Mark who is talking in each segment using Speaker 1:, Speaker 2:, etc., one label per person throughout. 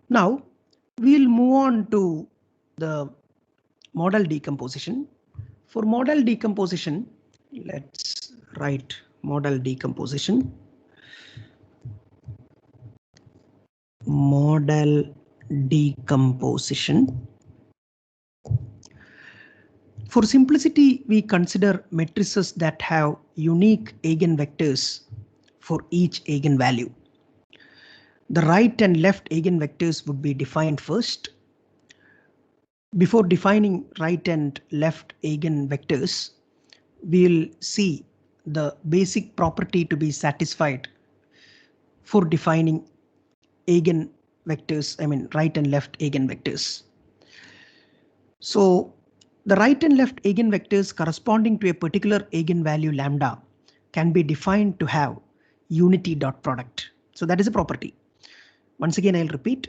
Speaker 1: Now we'll move on to the model decomposition. For model decomposition, let's write model decomposition. Model decomposition. For simplicity, we consider matrices that have unique eigenvectors for each eigenvalue. The right and left eigenvectors would be defined first. Before defining right and left eigenvectors, we'll see the basic property to be satisfied for defining eigenvectors, right and left eigenvectors. So the right and left eigenvectors corresponding to a particular eigenvalue lambda can be defined to have unity dot product. So that is a property. Once again, I'll repeat.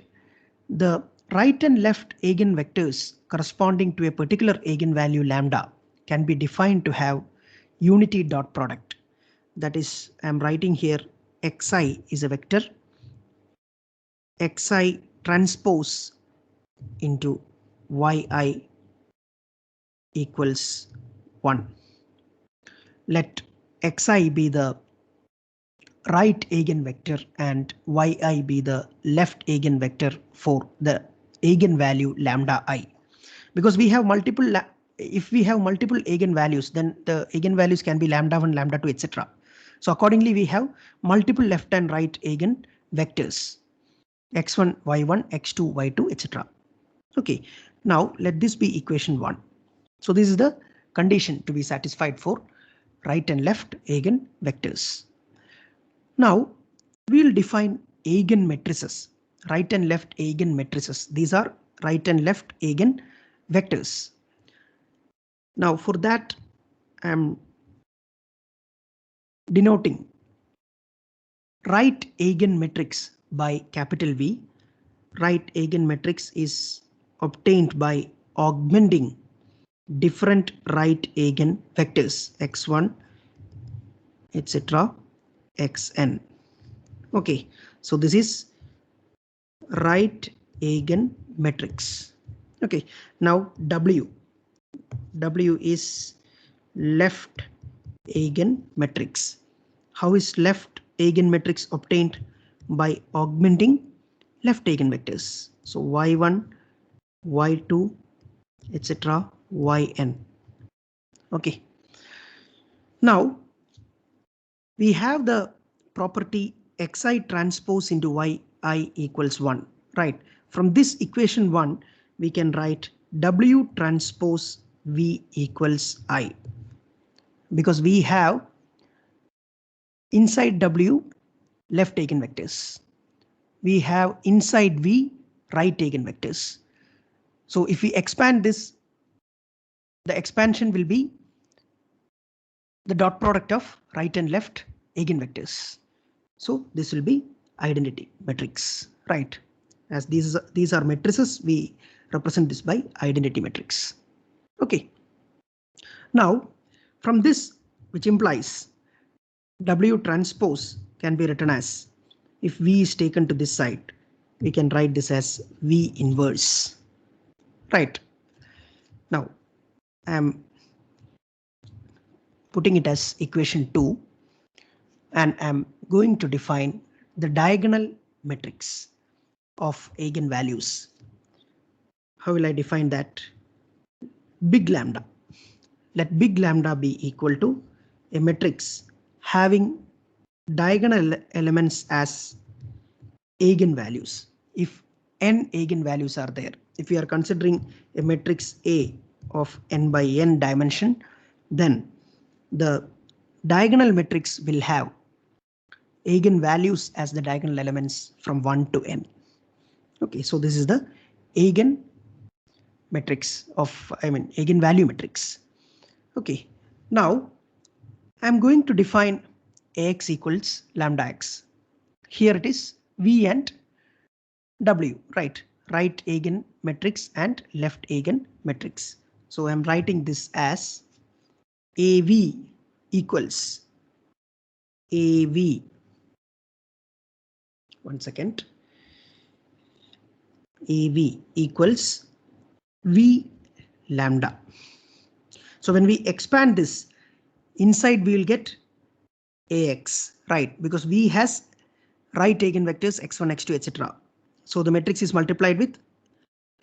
Speaker 1: The right and left eigenvectors corresponding to a particular eigenvalue lambda can be defined to have unity dot product. That is, I'm writing here xi is a vector, xi transpose into yi equals 1. Let xi be the right eigenvector and yi be the left eigenvector for the eigenvalue lambda I. Because we have multiple, if we have multiple eigenvalues, then the eigenvalues can be lambda 1, lambda 2, etc. So accordingly, we have multiple left and right eigenvectors, x1, y1, x2, y2, etc. Okay, now let this be equation 1. So this is the condition to be satisfied for right and left eigenvectors. Now we will define eigenmatrices, right and left eigenmatrices. These are right and left eigenvectors. Now for that, I am denoting right eigenmatrix by capital V. Right eigenmatrix is obtained by augmenting different right eigenvectors x1, etc., xn. Okay, so this is right eigenmatrix. Okay, now W is left eigenmatrix. How is left eigenmatrix obtained? By augmenting left eigenvectors. So y1, y2, etc., yn. Okay, now we have the property xi transpose into yi equals 1, right? From this equation 1, we can write W transpose V equals I, because we have inside W left eigenvectors. We have inside V right eigenvectors. So if we expand this, the expansion will be the dot product of right and left eigenvectors. So this will be identity matrix, right? As these are matrices, we represent this by identity matrix. Okay. Now from this, which implies W transpose can be written as, if V is taken to this side, we can write this as V inverse, right? Now I am putting it as equation 2, and I'm going to define the diagonal matrix of eigenvalues. How will I define that? Big lambda. Let big lambda be equal to a matrix having diagonal elements as eigenvalues. If n eigenvalues are there, if we are considering a matrix A of n by n dimension, then the diagonal matrix will have eigenvalues as the diagonal elements from 1 to n. Okay, so this is the eigen matrix of, eigenvalue matrix. Okay, now I'm going to define Ax equals lambda x. Here it is V and W, right? Right eigen matrix and left eigen matrix. So I'm writing this as AV equals AV. One second. AV equals V lambda. So when we expand this, inside we will get AX, right? Because V has right eigenvectors x1, x2, etc. So the matrix is multiplied with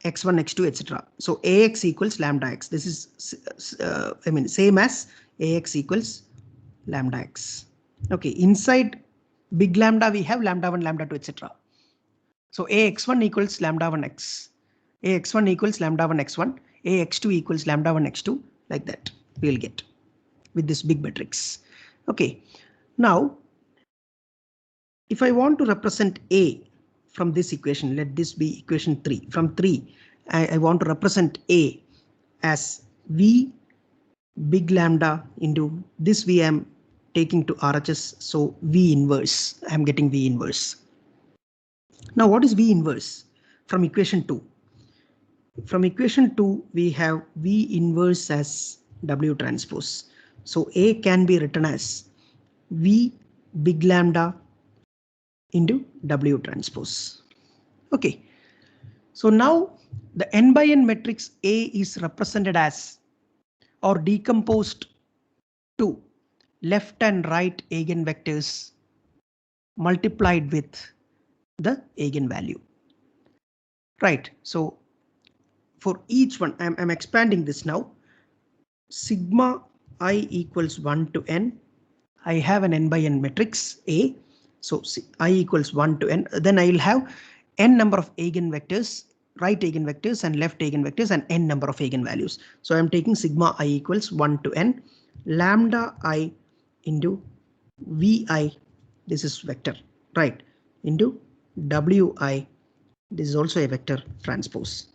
Speaker 1: x1, x2, etc. So AX equals lambda x. This is same as AX equals lambda x. Okay, inside big lambda we have lambda 1, lambda 2, etc. So AX1 equals lambda 1 x. AX1 equals lambda 1 x1. AX2 equals lambda 1 x2. Like that we'll get with this big matrix. Okay, now if I want to represent A from this equation, let this be equation 3. From 3, I want to represent A as V big lambda into this V I am taking to RHS. So V inverse, I am getting V inverse. Now what is V inverse from equation 2? From equation 2, we have V inverse as W transpose. So A can be written as V big lambda into W transpose. Okay, so now the n by n matrix A is represented as or decomposed to left and right eigenvectors multiplied with the eigenvalue. Right, so for each one, I'm expanding this now. Sigma I equals 1 to n. I have an n by n matrix A. So I equals 1 to n. Then I will have n number of eigenvectors, right eigenvectors and left eigenvectors, and n number of eigenvalues. So I'm taking sigma I equals 1 to n. Lambda I into Vi, this is vector, right, into Wi, this is also a vector transpose.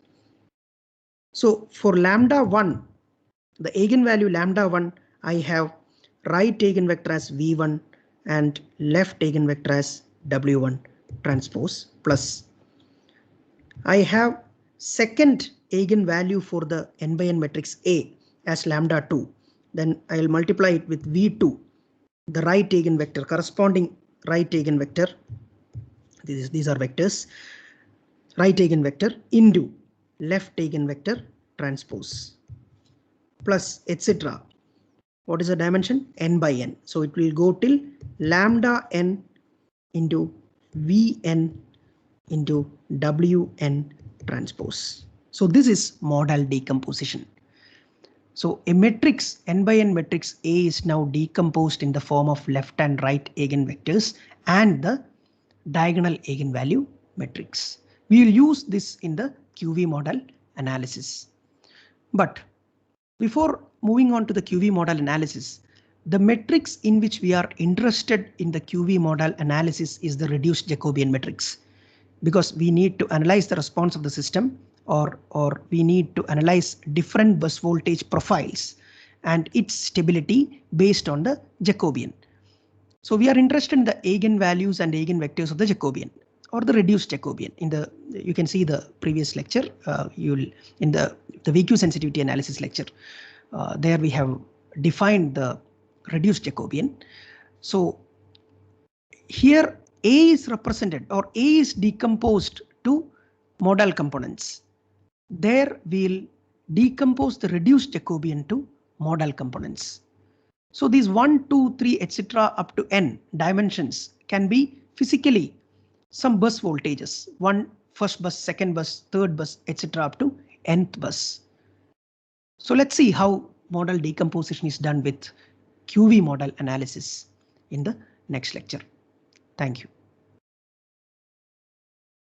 Speaker 1: So for lambda 1, the eigenvalue lambda 1, I have right eigenvector as V1 and left eigenvector as W1 transpose, plus I have second eigenvalue for the n by n matrix A as lambda 2. Then I will multiply it with V2, the right eigenvector, corresponding right eigenvector. These are vectors. Right eigenvector into left eigenvector transpose, plus etc. What is the dimension? N by n. So it will go till lambda n into Vn into Wn transpose. So this is modal decomposition. So a matrix, n by n matrix A is now decomposed in the form of left and right eigenvectors and the diagonal eigenvalue matrix. We will use this in the QV model analysis. But before moving on to the QV model analysis, the matrix in which we are interested in the QV model analysis is the reduced Jacobian matrix, because we need to analyze the response of the system, or we need to analyze different bus voltage profiles and its stability based on the Jacobian. So we are interested in the eigenvalues and eigenvectors of the Jacobian or the reduced Jacobian. You can see the previous lecture, in the VQ sensitivity analysis lecture. There we have defined the reduced Jacobian. So here A is represented, or A is decomposed to modal components. There we'll decompose the reduced Jacobian to modal components. So these 1, 2, 3, etc. up to n dimensions can be physically some bus voltages, first bus, second bus, third bus, etc. up to nth bus. So let's see how model decomposition is done with QV model analysis in the next lecture. Thank you.